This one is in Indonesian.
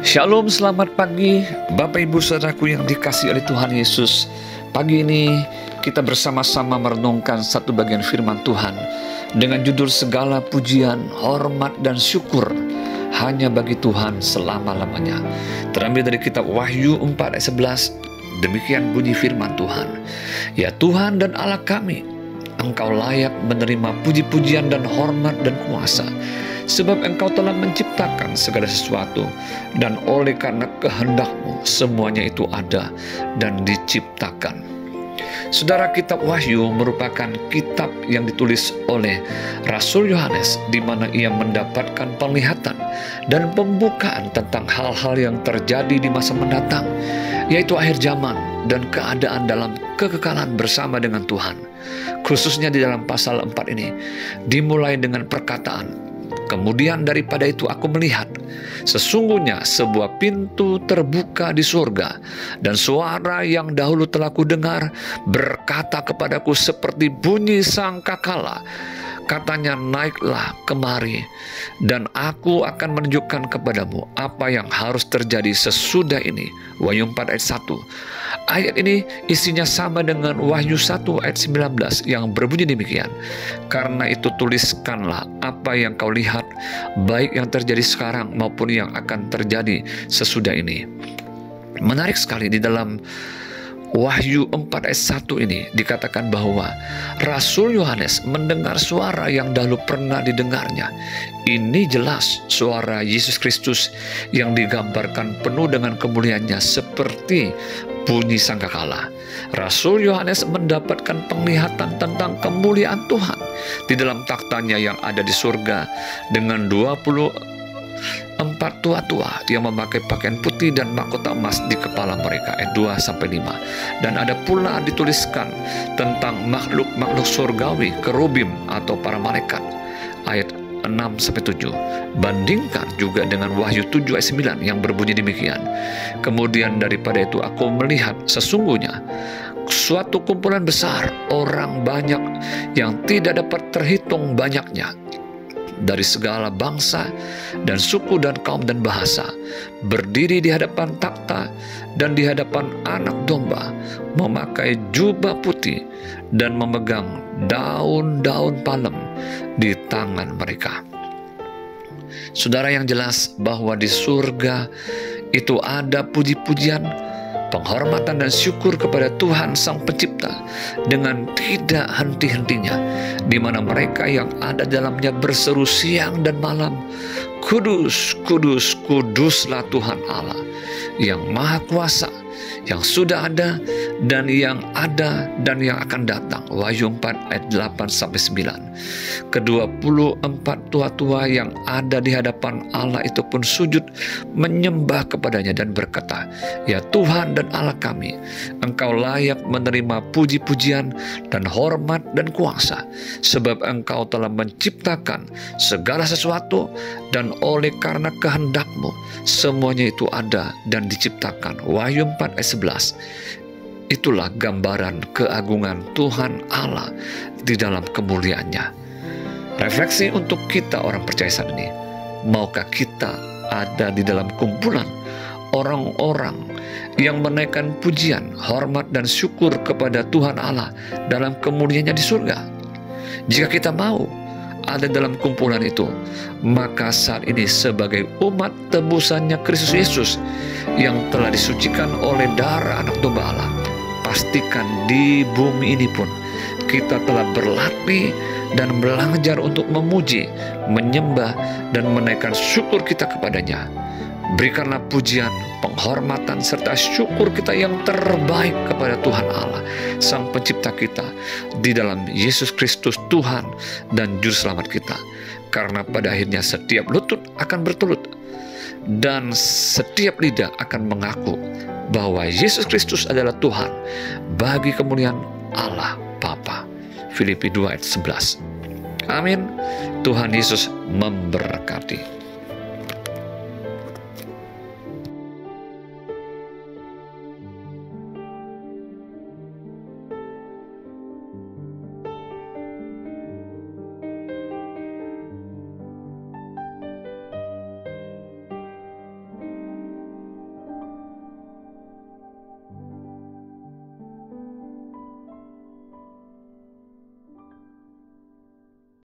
Shalom, selamat pagi Bapak Ibu Saudaraku yang dikasihi oleh Tuhan Yesus. Pagi ini kita bersama-sama merenungkan satu bagian firman Tuhan dengan judul segala pujian, hormat, dan syukur hanya bagi Tuhan selama-lamanya. Terambil dari kitab Wahyu 4 ayat 11. Demikian bunyi firman Tuhan. Ya Tuhan dan Allah kami, Engkau layak menerima puji-pujian dan hormat dan kuasa, sebab Engkau telah menciptakan segala sesuatu, dan oleh karena kehendak-Mu semuanya itu ada dan diciptakan. Saudara, kitab Wahyu merupakan kitab yang ditulis oleh Rasul Yohanes, di mana ia mendapatkan penglihatan dan pembukaan tentang hal-hal yang terjadi di masa mendatang, yaitu akhir zaman dan keadaan dalam kekekalan bersama dengan Tuhan. Khususnya di dalam pasal 4 ini dimulai dengan perkataan, kemudian daripada itu aku melihat, sesungguhnya sebuah pintu terbuka di surga, dan suara yang dahulu telah kudengar berkata kepadaku seperti bunyi sangkakala. Katanya, naiklah kemari, dan aku akan menunjukkan kepadamu apa yang harus terjadi sesudah ini. Wahyu 4 ayat 1. Ayat ini isinya sama dengan Wahyu 1 ayat 19 yang berbunyi demikian. Karena itu tuliskanlah apa yang kau lihat, baik yang terjadi sekarang maupun yang akan terjadi sesudah ini. Menarik sekali, di dalam Wahyu 4 ayat 1 ini dikatakan bahwa Rasul Yohanes mendengar suara yang dahulu pernah didengarnya. Ini jelas suara Yesus Kristus yang digambarkan penuh dengan kemuliaannya seperti bunyi sangkakala. Rasul Yohanes mendapatkan penglihatan tentang kemuliaan Tuhan di dalam takhtanya yang ada di surga dengan 24 tua-tua yang memakai pakaian putih dan mahkota emas di kepala mereka. Ayat 2-5. Dan ada pula dituliskan tentang makhluk-makhluk surgawi, kerubim atau para malaikat. Ayat 6-7. Bandingkan juga dengan Wahyu 7 ayat 9 yang berbunyi demikian. Kemudian daripada itu aku melihat, sesungguhnya suatu kumpulan besar, orang banyak yang tidak dapat terhitung banyaknya, dari segala bangsa dan suku dan kaum dan bahasa, berdiri di hadapan takhta dan di hadapan Anak Domba, memakai jubah putih dan memegang daun-daun palem di tangan mereka. Saudara, yang jelas bahwa di surga itu ada puji-pujian, penghormatan dan syukur kepada Tuhan Sang Pencipta dengan tidak henti-hentinya, di mana mereka yang ada dalamnya berseru siang dan malam, kudus, kudus, kuduslah Tuhan Allah yang Maha Kuasa, yang sudah ada dan yang ada dan yang akan datang. Wahyu 4 ayat 8-9. Ke-24 tua-tua yang ada di hadapan Allah itu pun sujud menyembah kepadanya dan berkata, ya Tuhan dan Allah kami, Engkau layak menerima puji-pujian dan hormat dan kuasa, sebab Engkau telah menciptakan segala sesuatu, dan oleh karena kehendak-Mu semuanya itu ada dan diciptakan. Wahyu 4 ayat 11. Itulah gambaran keagungan Tuhan Allah di dalam kemuliaannya. Refleksi untuk kita orang percaya saat ini, maukah kita ada di dalam kumpulan orang-orang yang menaikkan pujian, hormat, dan syukur kepada Tuhan Allah dalam kemuliaannya di surga? Jika kita mau ada dalam kumpulan itu, maka saat ini sebagai umat tebusannya Kristus Yesus yang telah disucikan oleh darah Anak Domba Allah, pastikan di bumi ini pun kita telah berlatih dan belajar untuk memuji, menyembah, dan menaikkan syukur kita kepadanya. Berikanlah pujian, penghormatan, serta syukur kita yang terbaik kepada Tuhan Allah, Sang Pencipta kita, di dalam Yesus Kristus Tuhan dan Juru Selamat kita. Karena pada akhirnya setiap lutut akan bertelut, dan setiap lidah akan mengaku bahwa Yesus Kristus adalah Tuhan, bagi kemuliaan Allah Bapa. Filipi 2 ayat 11. Amin. Tuhan Yesus memberkati.